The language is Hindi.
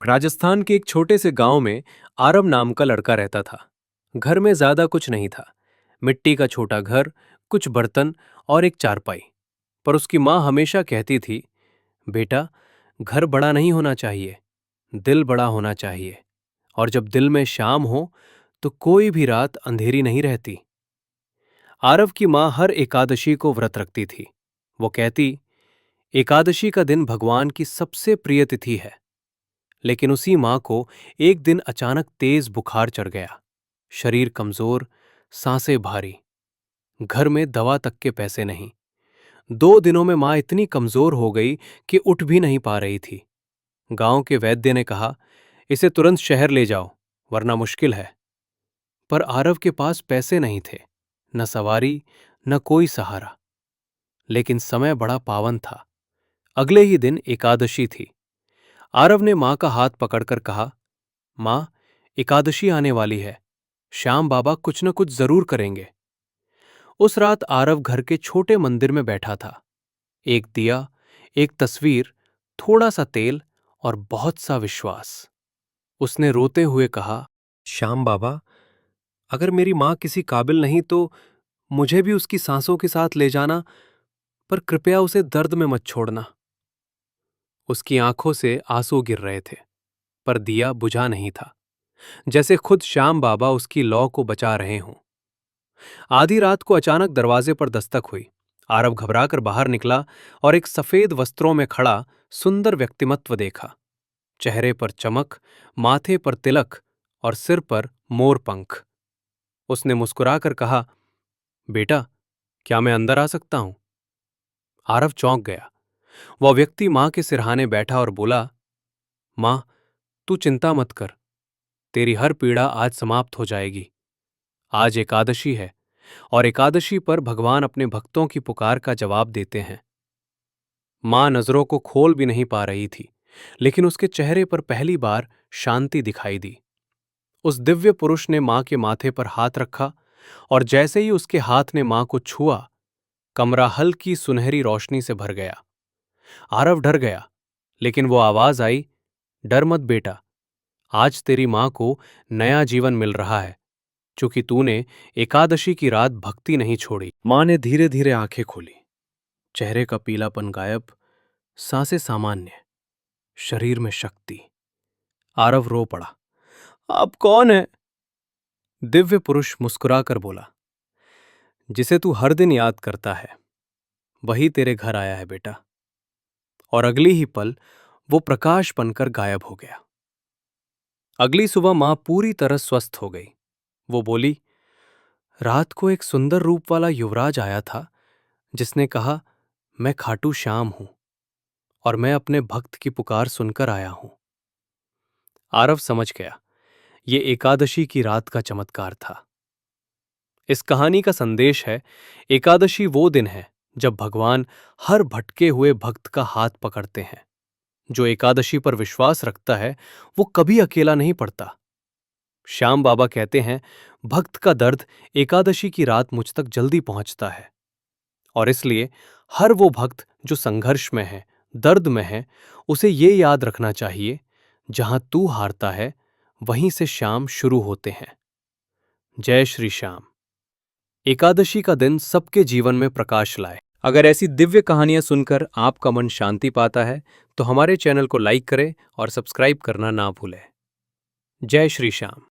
राजस्थान के एक छोटे से गांव में आरव नाम का लड़का रहता था। घर में ज्यादा कुछ नहीं था। मिट्टी का छोटा घर, कुछ बर्तन और एक चारपाई। पर उसकी माँ हमेशा कहती थी, बेटा, घर बड़ा नहीं होना चाहिए, दिल बड़ा होना चाहिए। और जब दिल में शाम हो तो कोई भी रात अंधेरी नहीं रहती। आरव की माँ हर एकादशी को व्रत रखती थी। वो कहती, एकादशी का दिन भगवान की सबसे प्रिय तिथि है। लेकिन उसी मां को एक दिन अचानक तेज बुखार चढ़ गया। शरीर कमजोर, सांसें भारी, घर में दवा तक के पैसे नहीं। 2 दिनों में मां इतनी कमजोर हो गई कि उठ भी नहीं पा रही थी। गांव के वैद्य ने कहा, इसे तुरंत शहर ले जाओ, वरना मुश्किल है। पर आरव के पास पैसे नहीं थे, न सवारी, न कोई सहारा। लेकिन समय बड़ा पावन था। अगले ही दिन एकादशी थी। आरव ने मां का हाथ पकड़कर कहा, मां, एकादशी आने वाली है, श्याम बाबा कुछ न कुछ जरूर करेंगे। उस रात आरव घर के छोटे मंदिर में बैठा था। एक दिया, एक तस्वीर, थोड़ा सा तेल और बहुत सा विश्वास। उसने रोते हुए कहा, श्याम बाबा, अगर मेरी मां किसी काबिल नहीं तो मुझे भी उसकी सांसों के साथ ले जाना, पर कृपया उसे दर्द में मत छोड़ना। उसकी आंखों से आंसू गिर रहे थे, पर दिया बुझा नहीं था, जैसे खुद श्याम बाबा उसकी लौ को बचा रहे हों। आधी रात को अचानक दरवाजे पर दस्तक हुई। आरव घबराकर बाहर निकला और एक सफेद वस्त्रों में खड़ा सुंदर व्यक्तिमत्व देखा। चेहरे पर चमक, माथे पर तिलक और सिर पर मोर पंख। उसने मुस्कुराकर कहा, बेटा, क्या मैं अंदर आ सकता हूं? आरव चौंक गया। वह व्यक्ति मां के सिरहाने बैठा और बोला, मां, तू चिंता मत कर, तेरी हर पीड़ा आज समाप्त हो जाएगी। आज एकादशी है और एकादशी पर भगवान अपने भक्तों की पुकार का जवाब देते हैं। मां नजरों को खोल भी नहीं पा रही थी, लेकिन उसके चेहरे पर पहली बार शांति दिखाई दी। उस दिव्य पुरुष ने मां के माथे पर हाथ रखा और जैसे ही उसके हाथ ने मां को छुआ, कमरा हल्की सुनहरी रोशनी से भर गया। आरव डर गया, लेकिन वो आवाज आई, डर मत बेटा, आज तेरी मां को नया जीवन मिल रहा है, क्योंकि तूने एकादशी की रात भक्ति नहीं छोड़ी। मां ने धीरे धीरे आंखें खोली। चेहरे का पीलापन गायब, सांसें सामान्य, शरीर में शक्ति। आरव रो पड़ा। आप कौन है? दिव्य पुरुष मुस्कुराकर बोला, जिसे तू हर दिन याद करता है, वही तेरे घर आया है बेटा। और अगली ही पल वो प्रकाश बनकर गायब हो गया। अगली सुबह मां पूरी तरह स्वस्थ हो गई। वो बोली, रात को एक सुंदर रूप वाला युवराज आया था, जिसने कहा, मैं खाटू श्याम हूं और मैं अपने भक्त की पुकार सुनकर आया हूं। आरव समझ गया, ये एकादशी की रात का चमत्कार था। इस कहानी का संदेश है, एकादशी वो दिन है जब भगवान हर भटके हुए भक्त का हाथ पकड़ते हैं। जो एकादशी पर विश्वास रखता है, वो कभी अकेला नहीं पड़ता। श्याम बाबा कहते हैं, भक्त का दर्द एकादशी की रात मुझ तक जल्दी पहुंचता है। और इसलिए हर वो भक्त जो संघर्ष में है, दर्द में है, उसे ये याद रखना चाहिए, जहां तू हारता है, वहीं से श्याम शुरू होते हैं। जय श्री श्याम। एकादशी का दिन सबके जीवन में प्रकाश लाए। अगर ऐसी दिव्य कहानियां सुनकर आपका मन शांति पाता है, तो हमारे चैनल को लाइक करें और सब्सक्राइब करना ना भूलें। जय श्री श्याम।